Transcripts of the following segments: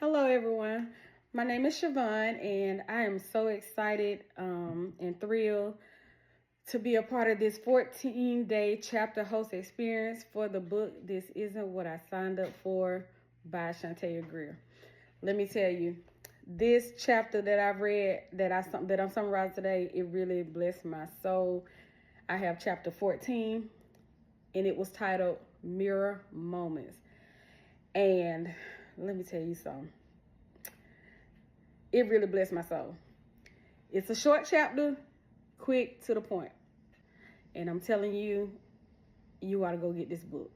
Hello, everyone. My name is Chevon, and I am so excited and thrilled to be a part of this 14-day chapter host experience for the book This Isn't What I Signed Up For by Chantea Greer. Let me tell you, this chapter that I've read that I'm summarizing today, it really blessed my soul. I have chapter 14, and it was titled Mirror Moments. And let me tell you something. It really blessed my soul. It's a short chapter, quick to the point. And I'm telling you, you ought to go get this book.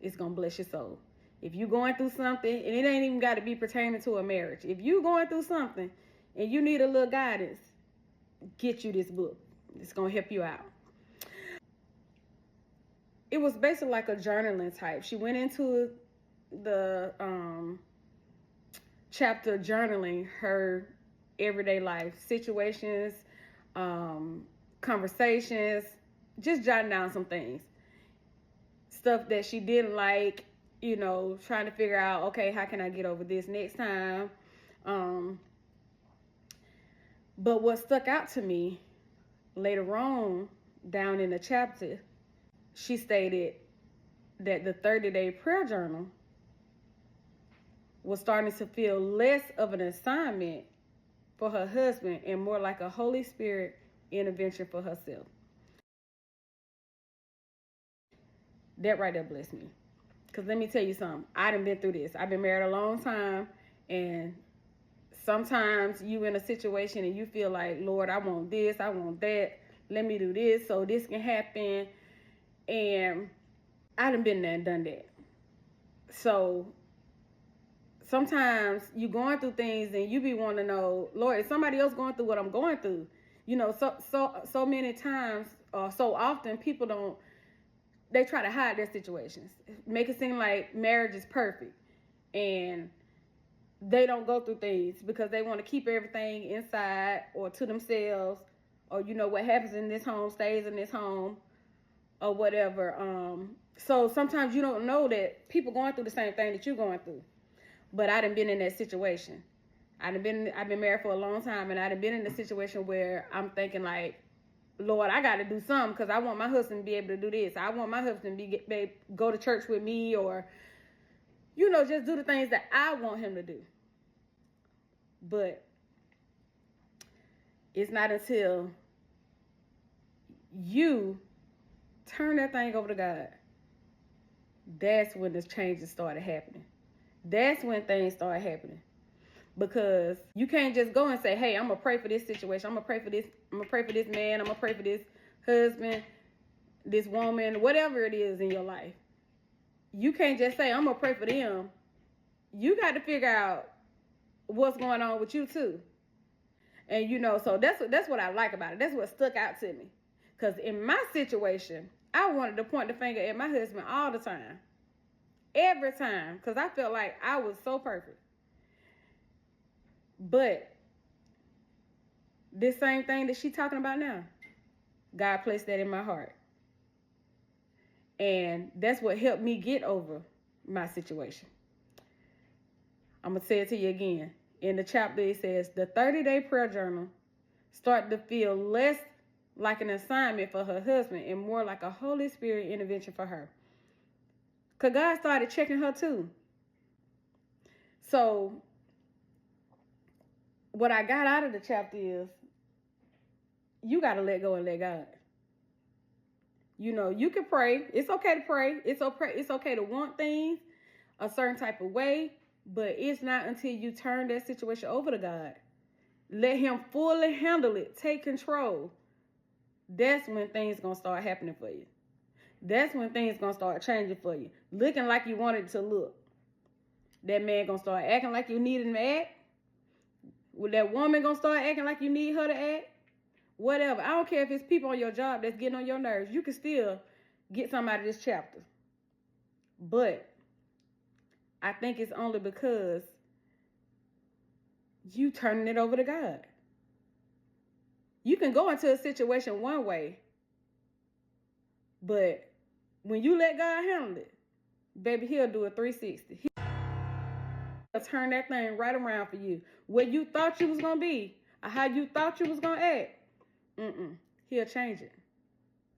It's going to bless your soul. If you're going through something, and it ain't even got to be pertaining to a marriage. If you're going through something and you need a little guidance, get you this book. It's going to help you out. It was basically like a journaling type. She went into the chapter journaling her everyday life situations, conversations, just jotting down some things, stuff that she didn't like, trying to figure out, okay, how can I get over this next time? But what stuck out to me later on down in the chapter, she stated that the 30-day prayer journal was starting to feel less of an assignment for her husband and more like a Holy Spirit intervention for herself. That right there blessed me. Because let me tell you something. I done been through this. I've been married a long time, and sometimes you in a situation and you feel like, Lord, I want this, I want that. Let me do this so this can happen. And I done been there and done that. So sometimes you going through things and you be wanting to know, Lord, is somebody else going through what I'm going through? So many times or so often people they try to hide their situations, make it seem like marriage is perfect, and they don't go through things because they want to keep everything inside or to themselves, or what happens in this home stays in this home or whatever. So sometimes you don't know that people going through the same thing that you're going through. But I done been in that situation. I've been married for a long time, and I done been in a situation where I'm thinking like, Lord, I got to do something because I want my husband to be able to do this. I want my husband to go to church with me, or, just do the things that I want him to do. But it's not until you turn that thing over to God, that's when the changes started happening. That's when things start happening. Because you can't just go and say, hey, I'm going to pray for this situation. I'm going to pray for this. I'm going to pray for this man. I'm going to pray for this husband, this woman, whatever it is in your life. You can't just say, I'm going to pray for them. You got to figure out what's going on with you too. And, so that's what I like about it. That's what stuck out to me. Because in my situation, I wanted to point the finger at my husband all the time. Every time. Because I felt like I was so perfect. But this same thing that she's talking about now, God placed that in my heart. And that's what helped me get over my situation. I'm going to say it to you again. In the chapter, it says, the 30-day prayer journal started to feel less like an assignment for her husband and more like a Holy Spirit intervention for her. Because God started checking her too. So what I got out of the chapter is, you got to let go and let God. You can pray. It's okay to pray. It's okay to want things a certain type of way, but it's not until you turn that situation over to God. Let him fully handle it. Take control. That's when things going to start happening for you. That's when things going to start changing for you. Looking like you wanted to look. That man going to start acting like you need him to act. Well, that woman going to start acting like you need her to act. Whatever. I don't care if it's people on your job that's getting on your nerves. You can still get something out of this chapter. But I think it's only because you turning it over to God. You can go into a situation one way, but when you let God handle it, baby, he'll do a 360. Turn that thing right around for you. Where you thought you was going to be, or how you thought you was going to act, He'll change it.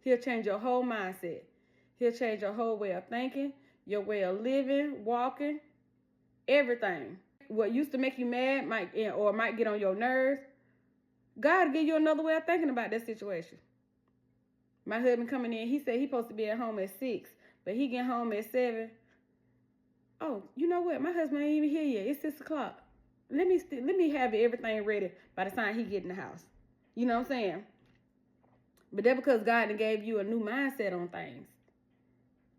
He'll change your whole mindset. He'll change your whole way of thinking, your way of living, walking, everything. What used to make you mad might get on your nerves. God will give you another way of thinking about that situation. My husband coming in, he said he's supposed to be at home at 6, but he get home at 7. Oh, you know what? My husband ain't even here yet. It's 6 o'clock. Let me have everything ready by the time he get in the house. You know what I'm saying? But that's because God done gave you a new mindset on things,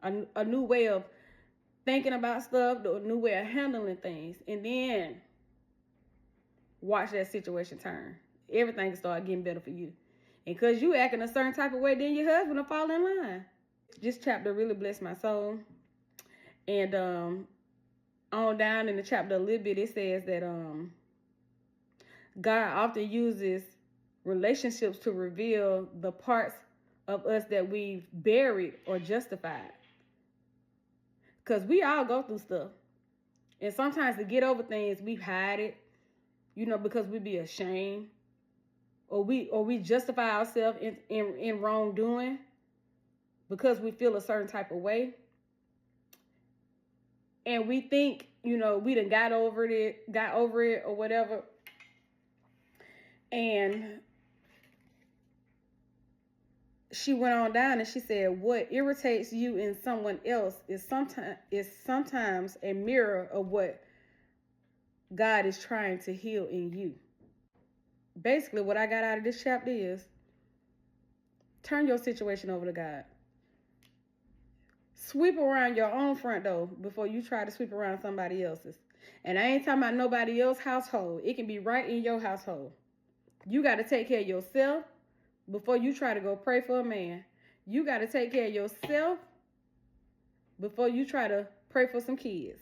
a new way of thinking about stuff, a new way of handling things, and then watch that situation turn. Everything can start getting better for you. And because you acting a certain type of way, then your husband will fall in line. This chapter really blessed my soul. And on down in the chapter a little bit, it says that God often uses relationships to reveal the parts of us that we've buried or justified. Because we all go through stuff. And sometimes to get over things, we hide it, because we be ashamed. Or we justify ourselves in wrongdoing because we feel a certain type of way. And we think, we done got over it or whatever. And she went on down and she said, what irritates you in someone else is sometimes a mirror of what God is trying to heal in you. Basically, what I got out of this chapter is turn your situation over to God. Sweep around your own front door before you try to sweep around somebody else's. And I ain't talking about nobody else's household. It can be right in your household. You got to take care of yourself before you try to go pray for a man. You got to take care of yourself before you try to pray for some kids.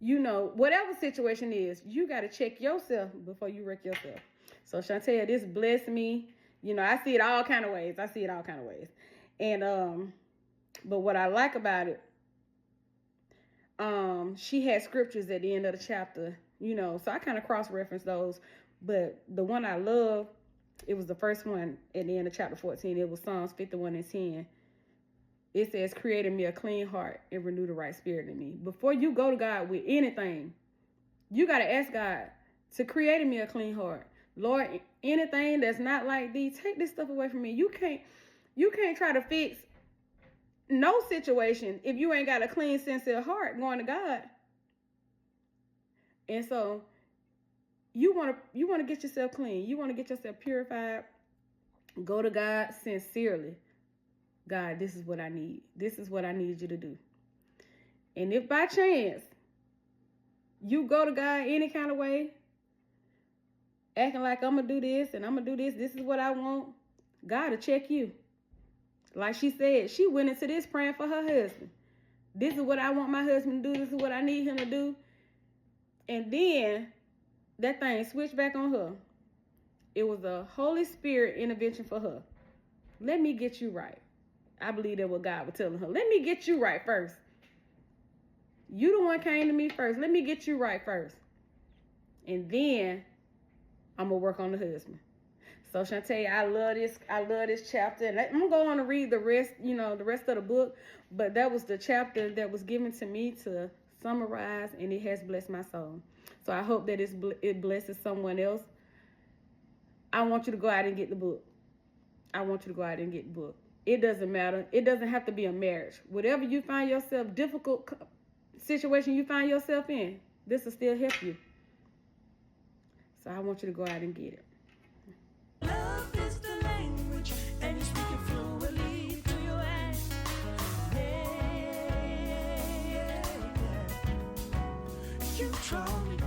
Whatever situation is, you got to check yourself before you wreck yourself. So Chantel, this blessed me. I see it all kind of ways. And but what I like about it, she had scriptures at the end of the chapter, so I kind of cross-referenced those. But the one I love, it was the first one at the end of chapter 14. It was Psalms 51:10. It says, create in me a clean heart and renew the right spirit in me. Before you go to God with anything, you got to ask God to create in me a clean heart. Lord, anything that's not like thee, take this stuff away from me. You can't try to fix no situation if you ain't got a clean, sincere heart going to God. And so you want to get yourself clean. You want to get yourself purified. Go to God sincerely. God, this is what I need. This is what I need you to do. And if by chance you go to God any kind of way, acting like I'm going to do this and I'm going to do this, this is what I want, God will check you. Like she said, she went into this praying for her husband. This is what I want my husband to do. This is what I need him to do. And then that thing switched back on her. It was a Holy Spirit intervention for her. Let me get you right. I believe that's what God was telling her. Let me get you right first. You the one came to me first. Let me get you right first. And then I'm going to work on the husband. So Shantae, I love this chapter. And I'm going to go on and read the rest, the rest of the book. But that was the chapter that was given to me to summarize, and it has blessed my soul. So I hope that it blesses someone else. I want you to go out and get the book. It doesn't matter. It doesn't have to be a marriage. Whatever you find yourself, difficult situation you find yourself in, this will still help you. So I want you to go out and get it. Love is the language, and you speak it fluently through your acts. Yeah. You draw me.